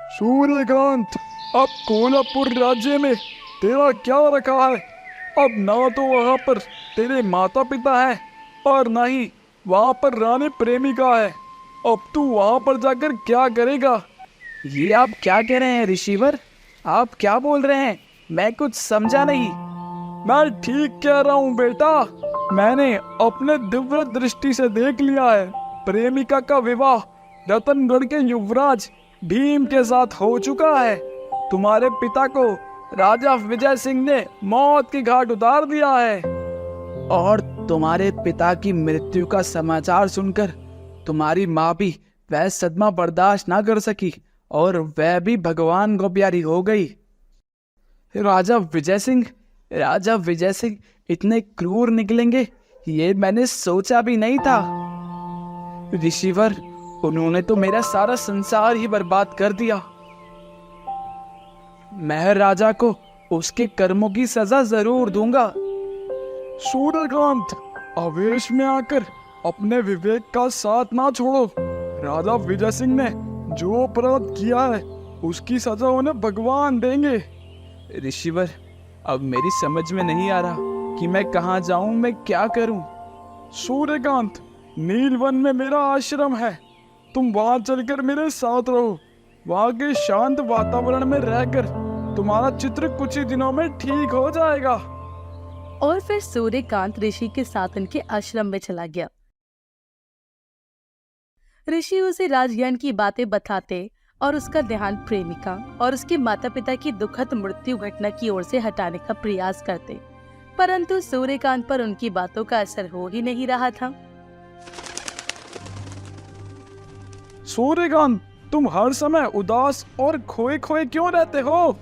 सूर्यकांत, अब कोल्हापुर राज्य में तेरा क्या रखा है? अब ना तो वहाँ पर तेरे माता पिता है और ना ही वहाँ पर रानी प्रेमिका है। अब तू वहाँ पर जाकर क्या करेगा? ये आप क्या कह रहे हैं ऋषिवर? आप क्या बोल रहे हैं? मैं कुछ समझा नहीं। मैं ठीक कह रहा हूँ बेटा। मैंने अपने दिव्य दृष्टि से देख लिया है। प्रेमिका का विवाह रतनगढ़ के युवराज भीम के साथ हो चुका है। तुम्हारे पिता को राजा विजय सिंह ने मौत की घाट उतार दिया है। और तुम्हारे पिता की मृत्यु का समाचार सुनकर तुम्हारी माँ भी वह सदमा बर्दाश्त ना कर सकी और वह भी भगवान को प्यारी हो गई। राजा विजय सिंह इतने क्रूर निकलेंगे, ये मैंने सोचा भी नहीं था। ऋषिवर, उन्होंने तो मेरा सारा संसार ही बर्बाद कर दिया। मैं राजा को उसके कर्मों की सजा जरूर दूंगा। सूर्यकांत, आवेश में आकर अपने विवेक का साथ ना छोड़ो। राजा विजय सिंह ने जो अपराध किया है उसकी सजा उन्हें भगवान देंगे। ऋषिवर, अब मेरी समझ में नहीं आ रहा कि मैं कहाँ जाऊं, मैं क्या करूं। सूर्यकांत, नीलवन में मेरा आश्रम है। तुम वहां चलकर मेरे साथ रहो। वहां के शांत वातावरण में रहकर तुम्हारा चित्र कुछ ही दिनों में ठीक हो जाएगा। और फिर सूर्यकांत ऋषि के साथ उनके आश्रम में चला गया। ऋषि उसे राजज्ञान की बातें बताते और उसका ध्यान प्रेमिका और उसके माता पिता की दुखद मृत्यु घटना की ओर से हटाने का प्रयास करते, परंतु सूर्यकांत पर उनकी बातों का असर हो ही नहीं रहा था। सूर्यकांत, तुम हर समय उदास और खोए खोए क्यों रहते हो?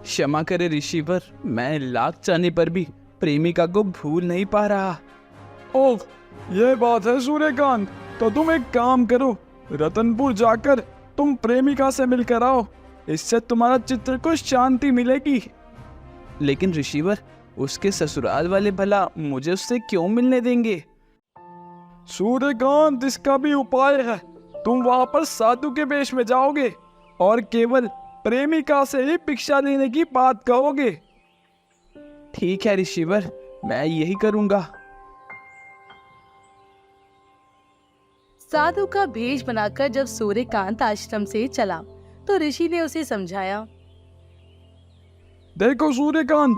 क्षमा करे ऋषिवर, मैं लाख चाहने पर भी प्रेमिका को भूल नहीं पा रहा। ओह, ये बात है सूर्यकांत। तो तुम एक काम करो, रतनपुर जाकर तुम प्रेमिका से मिलकर आओ। इससे तुम्हारा चित्र को शांति मिलेगी। लेकिन ऋषिवर, उसके ससुराल वाले भला मुझे उससे क्यों मिलने देंगे? सूर्यकांत, इसका भी उपाय है। तुम वहां पर साधु के वेश में जाओगे और केवल प्रेमिका से ही भिक्षा लेने की बात कहोगे। ठीक है ऋषिवर, मैं यही करूंगा। साधु का भेष बनाकर जब सूर्यकांत आश्रम से चला तो ऋषि ने उसे समझाया। देखो सूर्यकांत,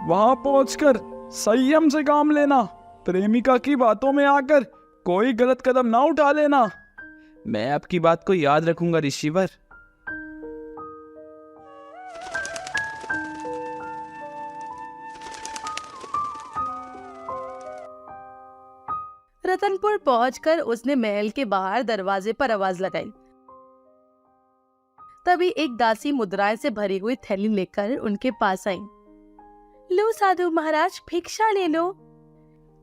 वहां पहुंचकर संयम से काम लेना। प्रेमिका की बातों में आकर कोई गलत कदम ना उठा लेना। मैं आपकी बात को याद रखूंगा ऋषिवर। रतनपुर पहुंचकर उसने महल के बाहर दरवाजे पर आवाज लगाई। तभी एक दासी मुद्राएं से भरी हुई थैली लेकर उनके पास आई। लो साधु महाराज, भिक्षा ले लो।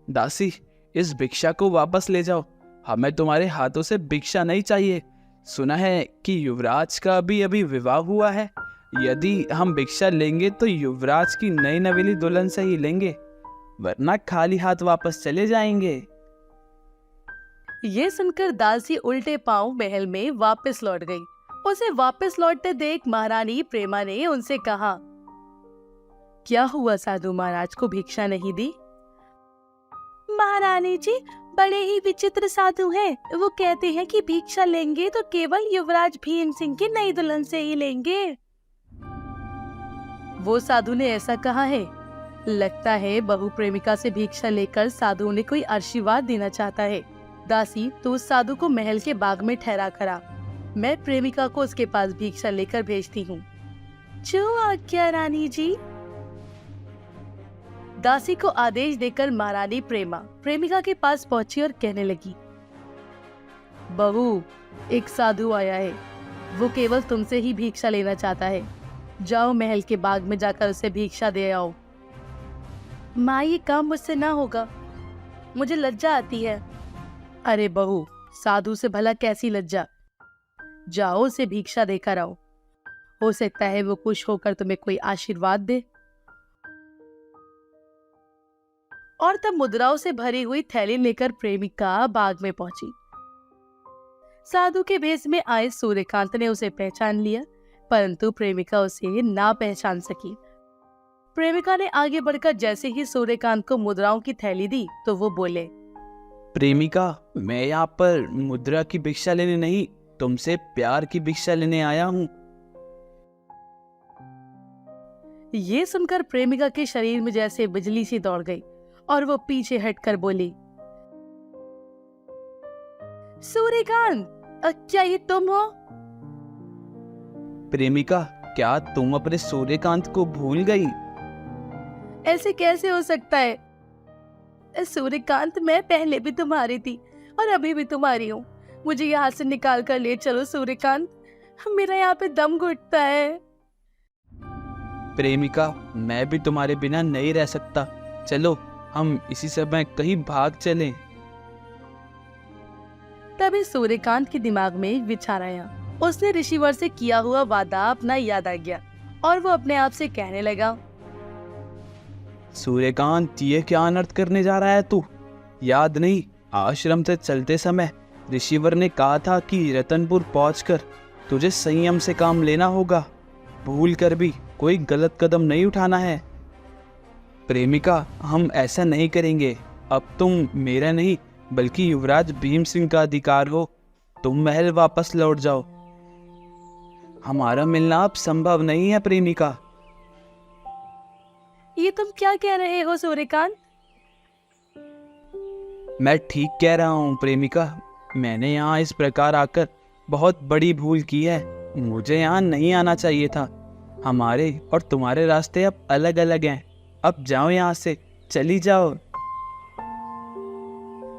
दासी, इस भिक्षा को वापस ले जाओ। हमें तुम्हारे हाथों से भिक्षा नहीं चाहिए। सुना है कि युवराज का अभी अभी विवाह हुआ है। यदि हम भिक्षा लेंगे तो युवराज की नई नवेली दुल्हन से ही लेंगे, वरना खाली हाथ वापस चले जाएंगे। ये सुनकर दासी उल्टे पांव महल में वापस लौट गई। उसे वापस लौटते देख महारानी प्रेमा ने उनसे कहा, क्या हुआ, साधु महाराज को भिक्षा नहीं दी? महारानी जी, बड़े ही विचित्र साधु हैं। वो कहते हैं कि भिक्षा लेंगे तो केवल युवराज भीम सिंह की नई दुल्हन से ही लेंगे। वो साधु ने ऐसा कहा है? लगता है बहु प्रेमिका से भिक्षा लेकर साधु ने कोई आशीर्वाद देना चाहता है। दासी, तू उस साधु को महल के बाग में ठहरा करा। मैं प्रेमिका को उसके पास भिक्षा लेकर भेजती हूँ। जो आज्ञा रानी जी। दासी को आदेश देकर महारानी प्रेमा प्रेमिका के पास पहुंची और कहने लगी, बहू, एक साधु आया है। वो केवल तुमसे ही भिक्षा लेना चाहता है। जाओ महल के बाग में जाकर उसे भिक्षा दे आओ। माँ, ये काम मुझसे ना होगा, मुझे लज्जा आती है। अरे बहू, साधु से भला कैसी लज्जा। जाओ उसे भिक्षा देकर आओ, हो सकता है वो खुश होकर तुम्हें कोई आशीर्वाद दे। और तब मुद्राओं से भरी हुई थैली लेकर प्रेमिका बाग में पहुंची। साधु के भेष में आए सूर्यकांत ने उसे पहचान लिया, परंतु प्रेमिका उसे ना पहचान सकी। प्रेमिका ने आगे बढ़कर जैसे ही सूर्यकांत को मुद्राओं की थैली दी तो वो बोले, प्रेमिका, मैं यहाँ पर मुद्रा की भिक्षा लेने नहीं, तुमसे प्यार की भिक्षा लेने आया हूँ। ये सुनकर प्रेमिका के शरीर में जैसे बिजली सी दौड़ गई और वो पीछे हटकर बोली, सूर्यकांत, क्या ये तुम हो? प्रेमिका, क्या तुम अपने सूर्यकांत को भूल गई? ऐसे कैसे हो सकता है? सूर्यकांत, मैं पहले भी तुम्हारी थी और अभी भी तुम्हारी हूँ। मुझे यहाँ से निकाल कर ले चलो सूर्यकांत, मेरा यहाँ पे दम घुटता है। प्रेमिका, मैं भी तुम्हारे बिना नहीं रह सकता। चलो हम इसी समय कहीं भाग चलें। तभी सूर्यकांत के दिमाग में एक विचार आया। उसने ऋषिवर से किया हुआ वादा अपना याद आ गया और वो अपने आप से कहने लगा, सूर्यकांत, ये क्या अनर्थ करने जा रहा है तू? याद नहीं, आश्रम से चलते समय ऋषिवर ने कहा था कि रतनपुर पहुंचकर तुझे संयम से काम लेना होगा, भूल कर भी कोई गलत कदम नहीं उठाना है। प्रेमिका, हम ऐसा नहीं करेंगे। अब तुम मेरा नहीं बल्कि युवराज भीम सिंह का अधिकार हो। तुम महल वापस लौट जाओ। हमारा मिलना अब संभव नहीं है प्रेमिका। ये तुम क्या कह रहे हो सूर्यकांत? मैं ठीक कह रहा हूँ प्रेमिका। मैंने यहाँ इस प्रकार आकर बहुत बड़ी भूल की है। मुझे यहाँ नहीं आना चाहिए था। हमारे और तुम्हारे रास्ते अब अलग अलग हैं। अब जाओ यहाँ से, चली जाओ।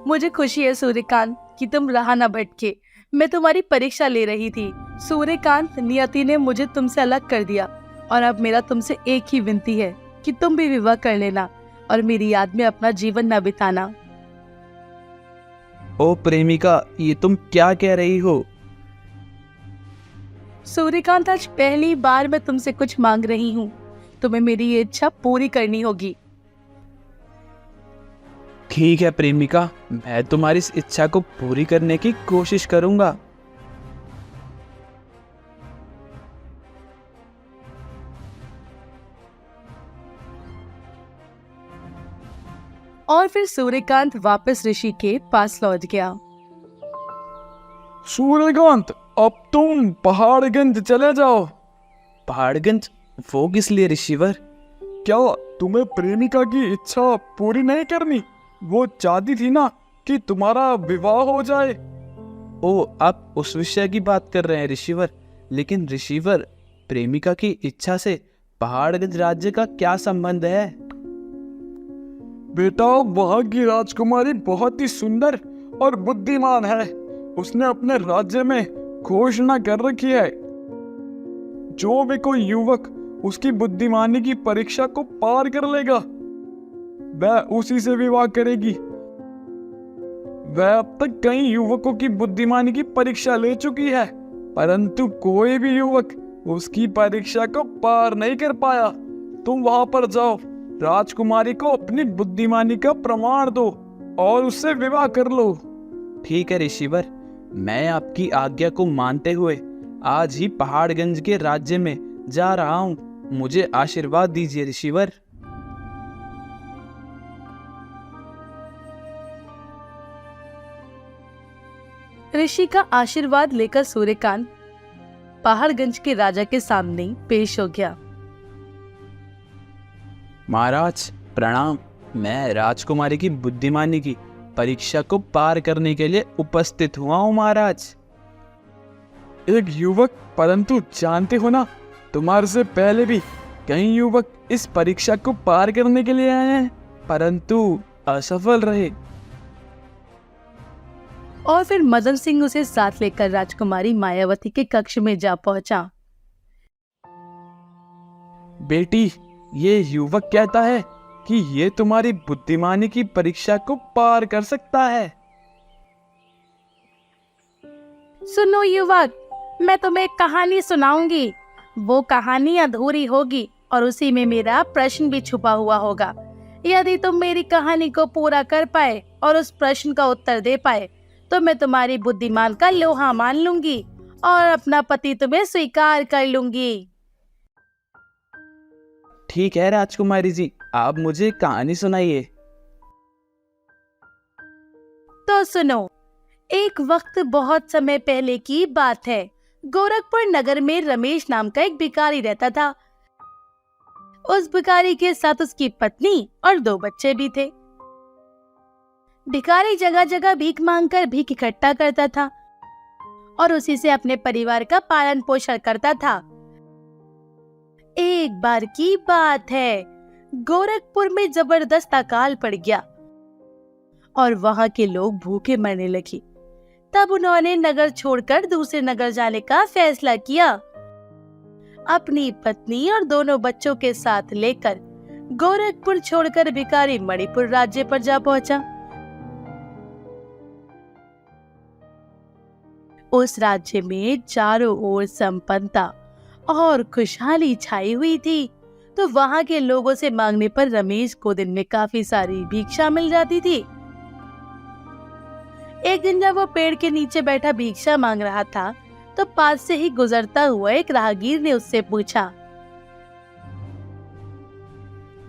मुझे खुशी है सूर्यकांत कि तुम रहा न भटके। मैं तुम्हारी परीक्षा ले रही थी। सूर्यकांत, नियति ने मुझे तुमसे अलग कर दिया और अब मेरा तुमसे एक ही विनती है कि तुम भी विवाह कर लेना और मेरी याद में अपना जीवन न बिताना। ओ प्रेमिका, ये तुम क्या कह रही हो? सूर्यकांत, आज पहली बार मैं तुमसे कुछ मांग रही हूँ। तुम्हें मेरी ये इच्छा पूरी करनी होगी। ठीक है प्रेमिका, मैं तुम्हारी इस इच्छा को पूरी करने की कोशिश करूंगा। और फिर सूर्यकांत वापस ऋषि के पास लौट गया। सूर्यकांत, अब तुम पहाड़गंज चले जाओ। पहाड़गंज? वो किस लिए ऋषिवर? क्या तुम्हें प्रेमिका की इच्छा पूरी नहीं करनी? वो चाहती थी ना कि तुम्हारा विवाह हो जाए। ओ, आप उस विषय की बात कर रहे हैं ऋषिवर। लेकिन ऋषिवर, प्रेमिका की इच्छा से पहाड़गंज राज्य का क्या संबंध है? बेटा, वहां की राजकुमारी बहुत ही सुंदर और बुद्धिमान है। उसने अपने राज्य में घोषणा कर रखी है, जो भी कोई युवक उसकी बुद्धिमानी की परीक्षा को पार कर लेगा, वह उसी से विवाह करेगी। वह अब तक कई युवकों की बुद्धिमानी की परीक्षा ले चुकी है, परंतु कोई भी युवक उसकी परीक्षा को पार नहीं कर पाया। तुम वहां पर जाओ, राजकुमारी को अपनी बुद्धिमानी का प्रमाण दो और उससे विवाह कर लो। ठीक है ऋषिवर, मैं आपकी आज्ञा को मानते हुए आज ही पहाड़गंज के राज्य में जा रहा हूँ। मुझे आशीर्वाद दीजिए ऋषिवर। ऋषि का आशीर्वाद लेकर सूर्यकांत पहाड़गंज के राजा के सामने पेश हो गया। महाराज प्रणाम। मैं राजकुमारी की बुद्धिमानी की परीक्षा को पार करने के लिए उपस्थित हुआ हूँ महाराज। एक युवक, परंतु जानते हो ना, तुम्हारे से पहले भी कई युवक इस परीक्षा को पार करने के लिए आए हैं, परंतु असफल रहे। और फिर मदन सिंह उसे साथ लेकर राजकुमारी मायावती के कक्ष में जा पहुंचा। बेटी, ये युवक कहता है कि ये तुम्हारी बुद्धिमानी की परीक्षा को पार कर सकता है। सुनो युवक, मैं तुम्हें एक कहानी सुनाऊंगी। वो कहानी अधूरी होगी और उसी में मेरा प्रश्न भी छुपा हुआ होगा। यदि तुम मेरी कहानी को पूरा कर पाए और उस प्रश्न का उत्तर दे पाए तो मैं तुम्हारी बुद्धिमान का लोहा मान लूंगी और अपना पति तुम्हें स्वीकार कर लूंगी। ठीक है राजकुमारी जी, आप मुझे कहानी सुनाइए। तो सुनो, एक वक्त बहुत समय पहले की बात है। गोरखपुर नगर में रमेश नाम का एक भिखारी रहता था। उस भिखारी के साथ उसकी पत्नी और 2 बच्चे भी थे। भिखारी जगह जगह भीख मांगकर भीख इकट्ठा करता था और उसी से अपने परिवार का पालन पोषण करता था। एक बार की बात है, गोरखपुर में जबरदस्त अकाल पड़ गया और वहां के लोग भूखे मरने लगे। तब उन्होंने नगर छोड़कर दूसरे नगर जाने का फैसला किया। अपनी पत्नी और दोनों बच्चों के साथ लेकर गोरखपुर छोड़कर भिखारी मणिपुर राज्य पर जा पहुंचा। उस राज्य में चारों ओर संपन्नता और खुशहाली छाई हुई थी, तो वहां के लोगों से मांगने पर रमेश को दिन में काफी सारी भिक्षा मिल जाती थी। एक दिन जब वो पेड़ के नीचे बैठा भिक्षा मांग रहा था, तो पास से ही गुजरता हुआ एक राहगीर ने उससे पूछा,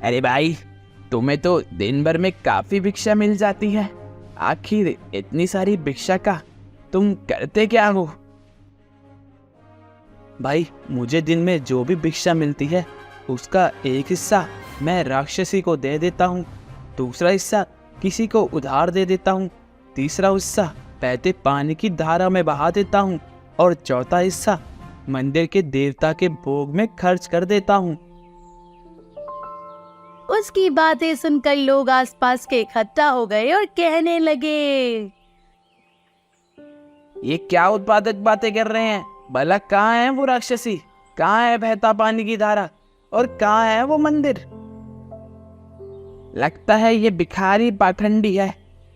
अरे भाई, तुम्हें तो दिन भर में काफी भिक्षा मिल जाती है, आखिर इतनी सारी भिक्षा का तुम करते क्या हो? भाई, मुझे दिन में जो भी भिक्षा मिलती है उसका एक हिस्सा मैं राक्षसी को दे देता हूँ, दूसरा हिस्सा किसी को उधार दे देता हूँ, तीसरा हिस्सा बहते पानी की धारा में बहा देता हूँ और चौथा हिस्सा मंदिर के देवता के भोग में खर्च कर देता हूँ। उसकी बातें सुनकर लोग आसपास के इकट्ठा हो गए और कहने लगे, ये क्या उत्पादक बातें कर रहे हैं? भला कहाँ है वो राक्षसी? कहाँ है बहता पानी की धारा? और कहाँ है वो मंदिर? लगता है ये भिखारी पाखंडी है,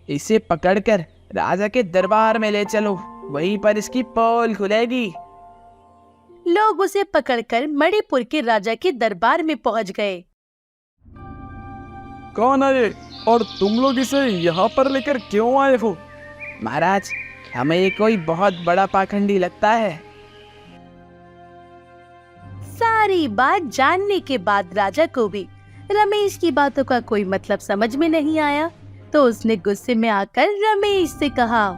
इसे पकड़कर राजा के दरबार में ले चलो, वहीं पर इसकी पोल खुलेगी। लोग उसे पकड़कर मणिपुर के राजा के दरबार में पहुंच गए। कौन है ये और तुम लोग इसे यहाँ पर लेकर क्यों आए हो? महाराज, हमें ये कोई बहुत बड़ा पाखंडी लगता है। सारी बात जानने के बाद राजा को भी रमेश की बातों का कोई मतलब समझ में नहीं आया, तो उसने गुस्से में आकर रमेश से कहा,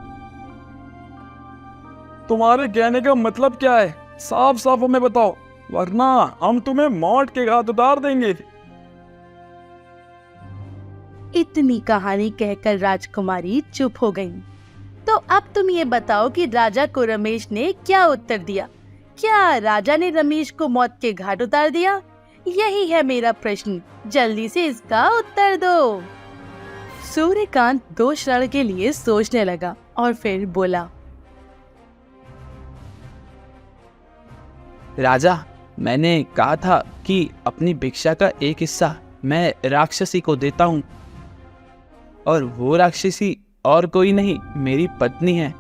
तुम्हारे कहने का मतलब क्या है? साफ साफ हमें बताओ, वरना हम तुम्हें मौत के घाट उतार देंगे। इतनी कहानी कहकर राजकुमारी चुप हो गईं। तो अब तुम ये बताओ कि राजा को रमेश ने क्या उत्तर दिया? क्या राजा ने रमेश को मौत के घाट उतार दिया? यही है मेरा प्रश्न, जल्दी से इसका उत्तर दो। सूर्यकांत 2 क्षण के लिए सोचने लगा और फिर बोला, राजा, मैंने कहा था कि अपनी भिक्षा का एक हिस्सा मैं राक्षसी को देता हूँ, और वो राक्षसी और कोई नहीं, मेरी पत्नी है।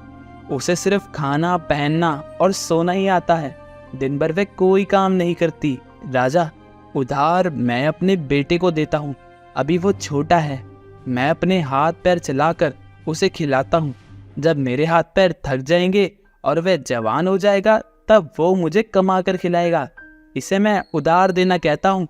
उसे सिर्फ खाना, पहनना और सोना ही आता है, दिन भर वह कोई काम नहीं करती। राजा, उधार मैं अपने बेटे को देता हूँ, अभी वो छोटा है। मैं अपने हाथ पैर चलाकर उसे खिलाता हूँ। जब मेरे हाथ पैर थक जाएंगे और वह जवान हो जाएगा, तब वो मुझे कमा कर खिलाएगा। इसे मैं उधार देना कहता हूँ।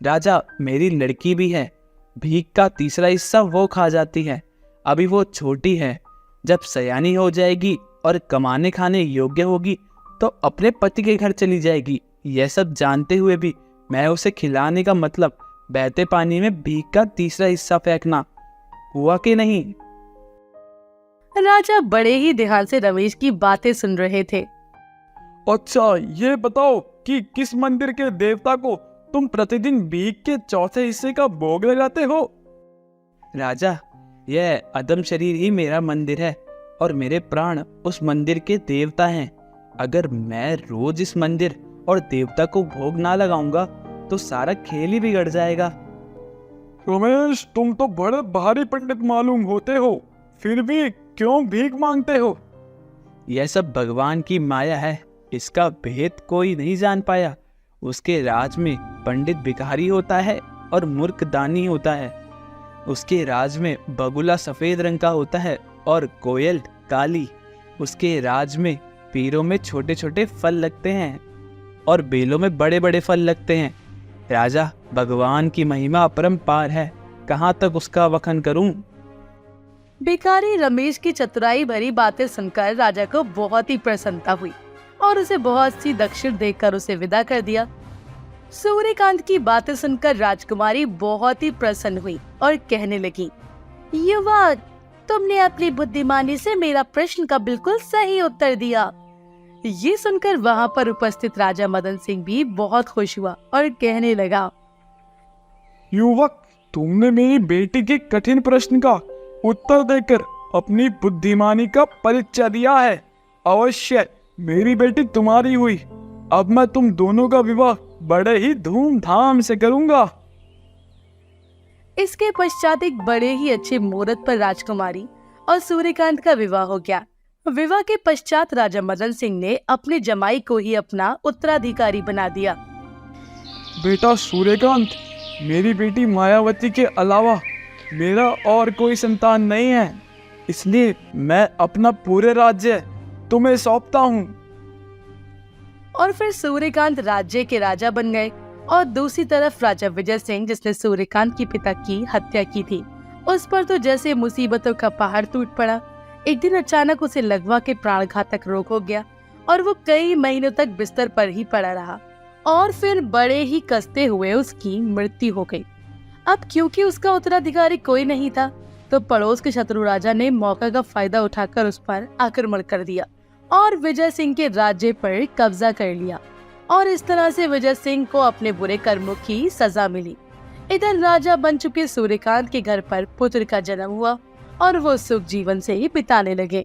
राजा, मेरी लड़की भी है, भीख का तीसरा हिस्सा वो खा जाती है। अभी वो छोटी है, जब सयानी हो जाएगी और कमाने खाने योग्य होगी तो अपने पति के घर चली जाएगी। यह सब जानते हुए भी मैं उसे खिलाने का मतलब बहते पानी में भीख का तीसरा हिस्सा फेंकना हुआ कि नहीं? राजा बड़े ही ध्यान से रमेश की बातें सुन रहे थे। अच्छा, ये बताओ कि किस मंदिर के देवता को तुम प्रतिदिन भीख के चौथे हिस्से का भोग लगाते हो? राजा, यह अदम शरीर ही मेरा मंदिर है और मेरे प्राण उस मंदिर के देवता हैं। अगर मैं रोज इस मंदिर और देवता को भोग ना लगाऊंगा तो सारा खेल ही बिगड़ जाएगा। रमेश, तुम तो बड़े भारी पंडित मालूम होते हो, फिर भी क्यों भीख मांगते हो? यह सब भगवान की माया है, इसका भेद कोई नहीं जान पाया। उसके राज में पंडित भिखारी होता है और मूर्ख दानी होता है। उसके राज में बगुला सफेद रंग का होता है और कोयल काली। उसके राज में पेड़ों में छोटे छोटे फल लगते हैं और बेलों में बड़े बड़े फल लगते हैं। राजा, भगवान की महिमा अपरंपार है, कहाँ तक उसका वखान करूं? भिखारी रमेश की चतुराई भरी बातें सुनकर राजा को बहुत ही प्रसन्नता हुई और उसे बहुत सी दक्षिण देकर उसे विदा कर दिया। सूर्यकांत की बातें सुनकर राजकुमारी बहुत ही प्रसन्न हुई और कहने लगी, युवा, तुमने अपनी बुद्धिमानी से मेरा प्रश्न का बिल्कुल सही उत्तर दिया। ये सुनकर वहाँ पर उपस्थित राजा मदन सिंह भी बहुत खुश हुआ और कहने लगा, युवक, तुमने मेरी बेटी के कठिन प्रश्न का उत्तर देकर अपनी बुद्धिमानी का परिचय दिया है। अवश्य मेरी बेटी तुम्हारी हुई। अब मैं तुम दोनों का विवाह बड़े ही धूमधाम से करूंगा। इसके पश्चात एक बड़े ही अच्छे मुहूर्त पर राजकुमारी और सूर्यकांत का विवाह हो गया। विवाह के पश्चात राजा मदन सिंह ने अपने जमाई को ही अपना उत्तराधिकारी बना दिया। बेटा सूर्यकांत, मेरी बेटी मायावती के अलावा मेरा और कोई संतान नहीं है, इसलिए मैं अपना पूरे राज्य तुम्हें सौंपता हूँ। और फिर सूर्यकांत राज्य के राजा बन गए और दूसरी तरफ राजा विजय सिंह, जिसने सूर्यकांत के पिता की हत्या की थी, उस पर तो जैसे मुसीबतों का पहाड़ टूट पड़ा। एक दिन अचानक उसे लकवा के प्राणघातक रोग हो गया और वो कई महीनों तक बिस्तर पर ही पड़ा रहा और फिर बड़े ही कष्टे हुए उसकी मृत्यु हो गई। अब क्योंकि उसका उत्तराधिकारी कोई नहीं था, तो पड़ोस के शत्रु राजा ने मौका का फायदा उठाकर उस पर आक्रमण कर दिया और विजय सिंह के राज्य पर कब्जा कर लिया। और इस तरह से विजय सिंह को अपने बुरे कर्मों की सजा मिली। इधर राजा बन चुके सूर्यकांत के घर पर पुत्र का जन्म हुआ और वो सुख जीवन से ही बिताने लगे।